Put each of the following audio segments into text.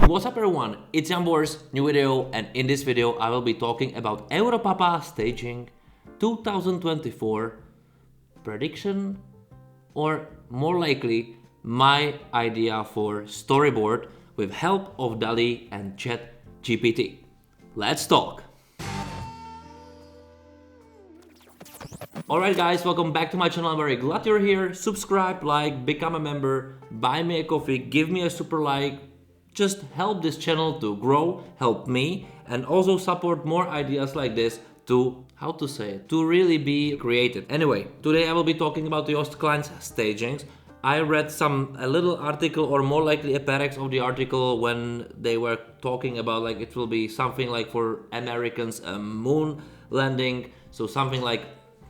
What's up everyone, it's Jambors, new video, and in this video I will be talking about Europapa staging 2024 prediction, or more likely my idea for storyboard with help of DALL-E and Chat GPT. Let's talk! Alright guys, welcome back to my channel. I'm very glad you're here. Subscribe, like, become a member, buy me a coffee, give me a super like. Just help this channel to grow, help me, and also support more ideas like this to, to really be created. Anyway, today I will be talking about Joost Klein's stagings. I read a little article, or more likely a paragraph of the article, when they were talking about like it will be something like for Americans a moon landing. So something like,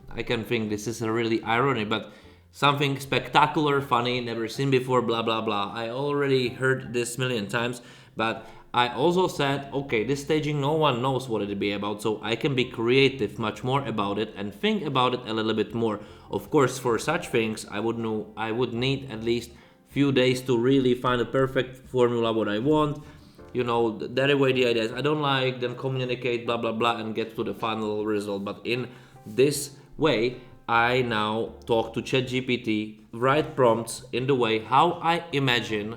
I can think this is a really irony, but something spectacular, funny, never seen before, blah blah blah. I already heard this million times, but I also said, okay, this staging no one knows what it'd be about, so I can be creative much more about it and think about it a little bit more. Of course, for such things, I would need at least few days to really find a perfect formula what I want. You know, derivate the ideas I don't like, then communicate, blah blah blah, and get to the final result. But in this way, I now talk to ChatGPT, write prompts in the way how I imagine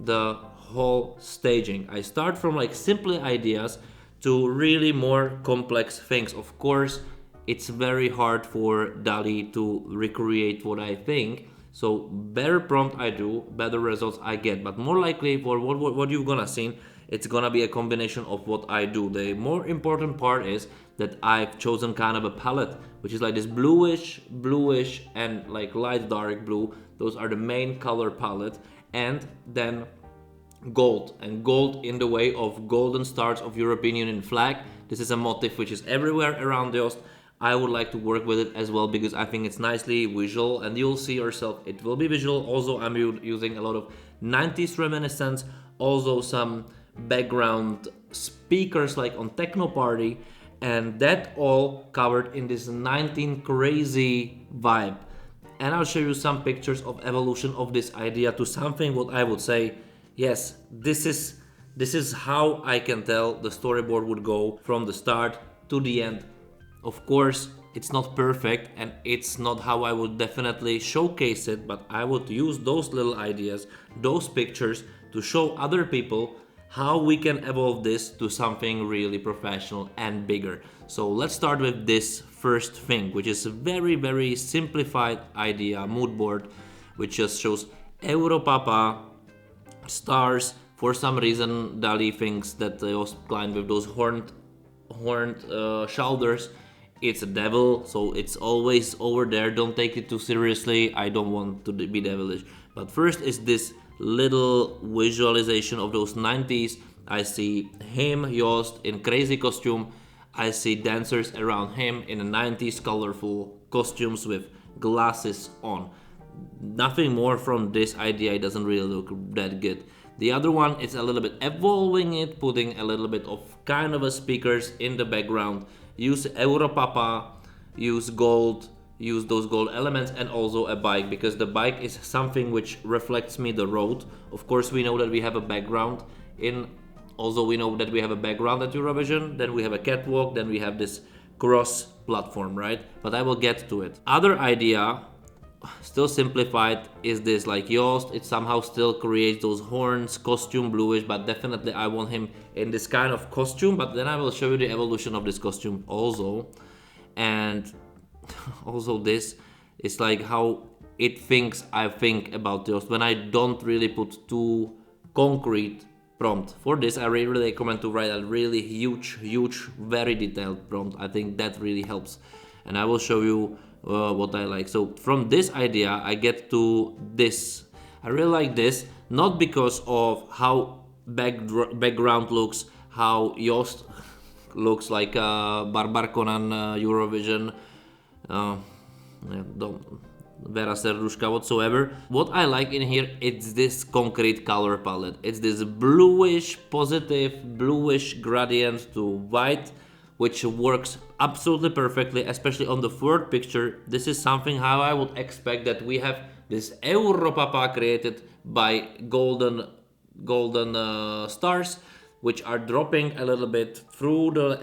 the whole staging. I start from like simple ideas to really more complex things. Of course, it's very hard for DALL-E to recreate what I think. So better prompt I do, better results I get. But more likely for what you're gonna see, it's gonna be a combination of what I do. The more important part is that I've chosen kind of a palette, which is like this bluish, and like light dark blue. Those are the main color palette. And then gold, and gold in the way of golden stars of European Union flag. This is a motif which is everywhere around Joost. I would like to work with it as well because I think it's nicely visual, and you'll see yourself it will be visual. Also, I'm using a lot of 90s reminiscence, also some background speakers like on techno party, and that all covered in this 19 crazy vibe. And I'll show you some pictures of evolution of this idea to something what I would say, yes, this is how I can tell the storyboard would go from the start to the end. Of course, it's not perfect and it's not how I would definitely showcase it, but I would use those little ideas, those pictures, to show other people how we can evolve this to something really professional and bigger. So let's start with this first thing, which is a very, very simplified idea, mood board, which just shows Europapa stars. For some reason, DALL-E thinks that Joost Klein with those horned shoulders, it's a devil, so it's always over there. Don't take it too seriously. I don't want to be devilish. But first is this little visualization of those 90s. I see him, Joost, in crazy costume. I see dancers around him in the 90s colorful costumes with glasses on. Nothing more from this idea. It doesn't really look that good. The other one is a little bit evolving it, putting a little bit of kind of a speakers in the background. Use Europapa, use gold, use those gold elements, and also a bike, because the bike is something which reflects me the road. Of course, we know that we have a background we know that we have a background at Eurovision, then we have a catwalk, then we have this cross platform, right? But I will get to it. Other idea, still simplified, is this like Joost. It somehow still creates those horns, costume bluish, but definitely I want him in this kind of costume. But then I will show you the evolution of this costume also. And also this is like how it thinks I think about Joost when I don't really put too concrete prompt. For this, I really recommend to write a really huge, very detailed prompt. I think that really helps, and I will show you what I like. So from this idea, I get to this. I really like this, not because of how background looks, how Joost looks like Barbar Conan Eurovision. Vera Serdushka whatsoever. What I like in here, it's this concrete color palette. It's this bluish, positive, bluish gradient to white, which works absolutely perfectly, especially on the third picture. This is something how I would expect that we have this Europapa created by golden stars, which are dropping a little bit through the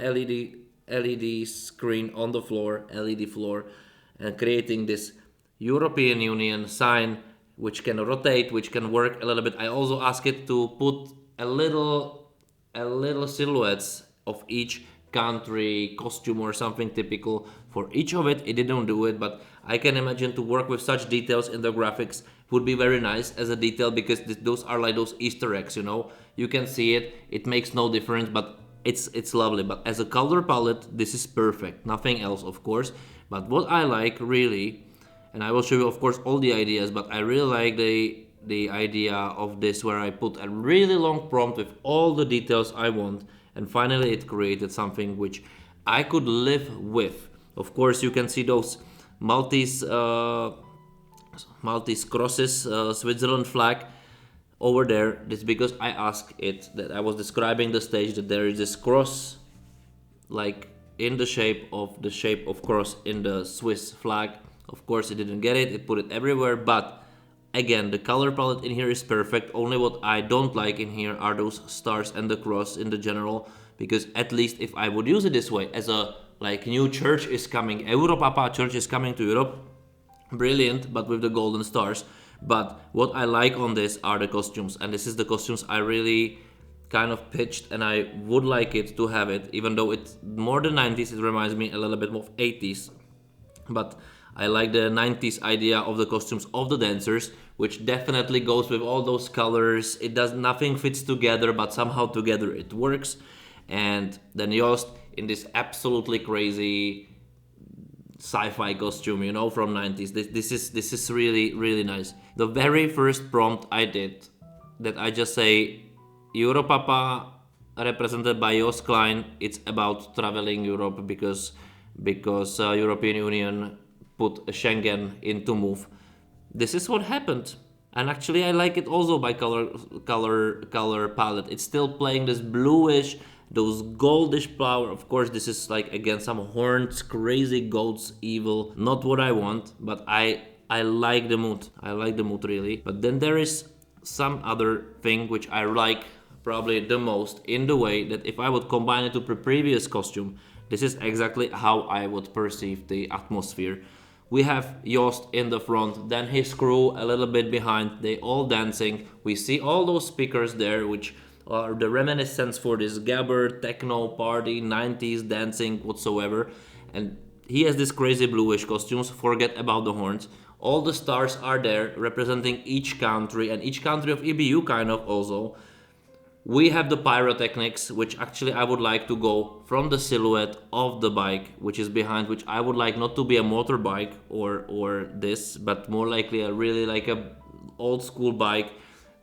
LED screen on the floor, LED floor, and creating this European Union sign, which can rotate, which can work a little bit. I also ask it to put a little silhouettes of each country costume or something typical for each of it. It didn't do it, but I can imagine to work with such details in the graphics would be very nice as a detail, because those are like those Easter eggs, you know. You can see it, it makes no difference, but it's lovely. But as a color palette, this is perfect. Nothing else, of course. But what I like really, and I will show you of course all the ideas, but I really like the idea of this, where I put a really long prompt with all the details I want, and finally it created something which I could live with. Of course, you can see those Maltese crosses, Switzerland flag over there. This because I asked it, that I was describing the stage, that there is this cross like in the shape of cross in the Swiss flag. Of course it didn't get it put it everywhere, but again, the color palette in here is perfect. Only what I don't like in here are those stars and the cross in the general, because at least if I would use it this way, as a like new church is coming, Europapa church is coming to Europe, brilliant, but with the golden stars. But what I like on this are the costumes, and this is the costumes I really kind of pitched, and I would like it to have it, even though it's more than 90s, it reminds me a little bit of 80s. But I like the 90s idea of the costumes of the dancers, which definitely goes with all those colors. It does, nothing fits together, but somehow together it works. And then Joost in this absolutely crazy sci-fi costume, you know, from 90s. This is really, really nice. The very first prompt I did, that I just say Europapa represented by Joost Klein. It's about traveling Europe, because European Union put Schengen into move. This is what happened. And actually I like it also by color palette. It's still playing this bluish, those goldish flower. Of course, this is like again some horns, crazy goats, evil. Not what I want, but I like the mood. I like the mood really. But then there is some other thing which I like probably the most, in the way that if I would combine it to the previous costume, this is exactly how I would perceive the atmosphere. We have Joost in the front, then his crew a little bit behind, they all dancing. We see all those speakers there, which are the reminiscence for this gabber, techno, party, 90s dancing whatsoever. And he has this crazy bluish costumes, forget about the horns. All the stars are there representing each country, and each country of EBU kind of also. We have the pyrotechnics, which actually I would like to go from the silhouette of the bike, which is behind, which I would like not to be a motorbike or this, but more likely a really like a old school bike,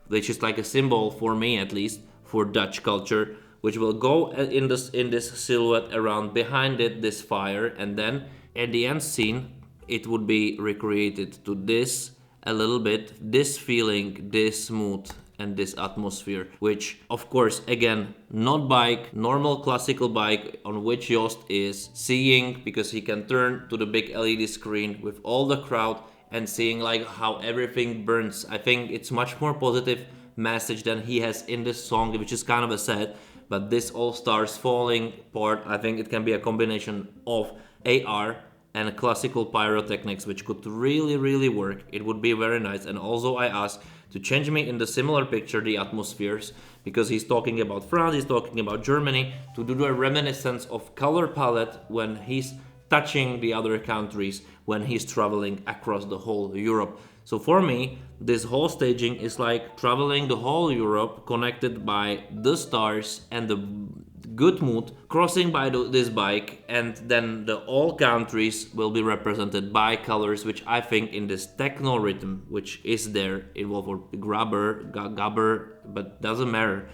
which is like a symbol for me at least, for Dutch culture, which will go in this silhouette around behind it, this fire, and then at the end scene, it would be recreated to this a little bit, this feeling, this mood, and this atmosphere, which of course again not bike, normal classical bike on which Joost is seeing, because he can turn to the big LED screen with all the crowd and seeing like how everything burns. I think it's much more positive message than he has in this song, which is kind of a sad, but this all stars falling part, I think it can be a combination of AR and classical pyrotechnics, which could really work. It would be very nice. And also I asked to change me in the similar picture the atmospheres, because he's talking about France, he's talking about Germany, to do a reminiscence of color palette when he's touching the other countries, when he's traveling across the whole Europe. So for me, this whole staging is like traveling the whole Europe, connected by the stars and the good mood, crossing by this bike, and then the all countries will be represented by colors, which I think in this techno rhythm, which is there, involved or gabber, but doesn't matter.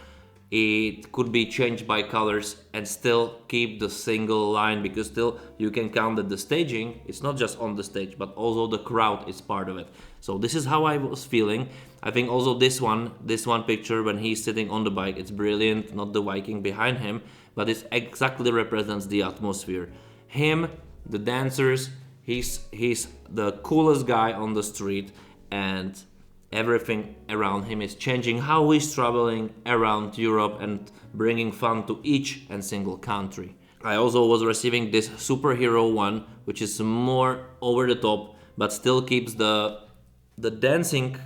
It could be changed by colors and still keep the single line, because still you can count that the staging, it's not just on the stage, but also the crowd is part of it. So this is how I was feeling. I think also this one picture when he's sitting on the bike, it's brilliant, not the Viking behind him, but it exactly represents the atmosphere. Him, the dancers, he's the coolest guy on the street, and everything around him is changing, how he's traveling around Europe and bringing fun to each and single country. I also was receiving this superhero one, which is more over the top, but still keeps the dancing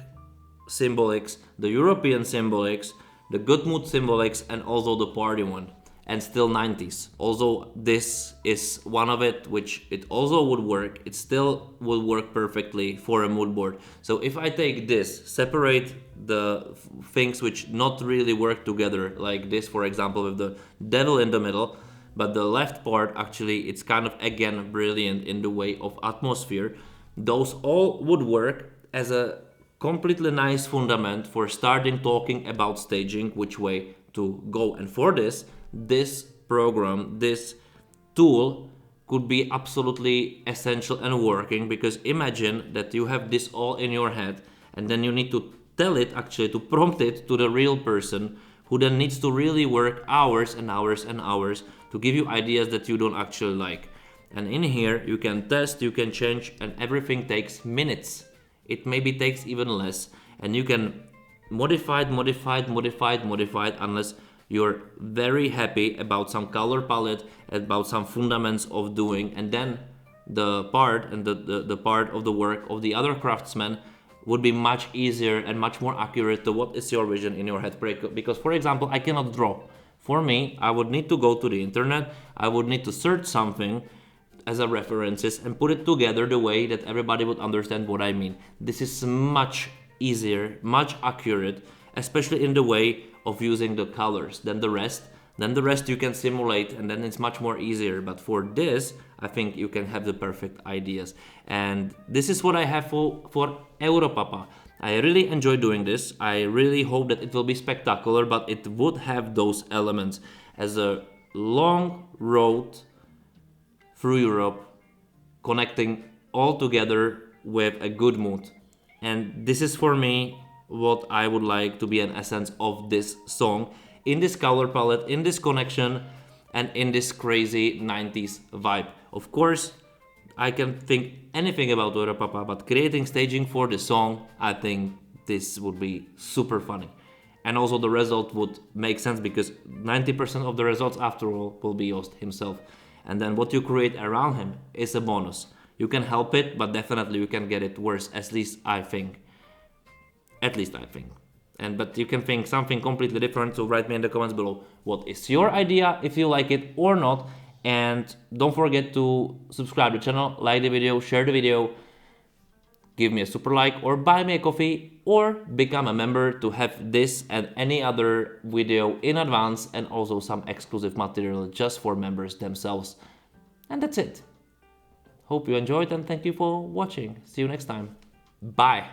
symbolics, the European symbolics, the good mood symbolics, and also the party one, and still 90s. Also, this is one of it, which it also would work. It still will work perfectly for a mood board. So if I take this, separate the things which not really work together, like this, for example, with the devil in the middle, but the left part, actually, it's kind of, again, brilliant in the way of atmosphere. Those all would work as a completely nice fundament for starting talking about staging, which way to go. And for this program, this tool could be absolutely essential and working, because imagine that you have this all in your head and then you need to tell it, actually to prompt it to the real person, who then needs to really work hours and hours and hours to give you ideas that you don't actually like. And in here you can test, you can change, and everything takes minutes. It maybe takes even less, and you can modify it unless you're very happy about some color palette, about some fundamentals of doing, and then the part and the part of the work of the other craftsmen would be much easier and much more accurate to what is your vision in your head. Because, for example, I cannot draw. For me, I would need to go to the internet, I would need to search something as a references and put it together the way that everybody would understand what I mean. This is much easier, much accurate, especially in the way of using the colors than the rest. Then the rest you can simulate, and then it's much more easier. But for this, I think you can have the perfect ideas. And this is what I have for Europapa. I really enjoy doing this. I really hope that it will be spectacular, but it would have those elements as a long road through Europe, connecting all together with a good mood. And this is for me what I would like to be an essence of this song, in this color palette, in this connection, and in this crazy 90s vibe. Of course, I can think anything about Europapa, but creating staging for the song, I think this would be super funny. And also the result would make sense, because 90% of the results, after all, will be Joost himself. And then what you create around him is a bonus. You can help it, but definitely you can get it worse, at least I think. But you can think something completely different, so write me in the comments below what is your idea, if you like it or not. And don't forget to subscribe to the channel, like the video, share the video, give me a super like, or buy me a coffee, or become a member to have this and any other video in advance, and also some exclusive material just for members themselves. And that's it. Hope you enjoyed, and thank you for watching. See you next time. Bye.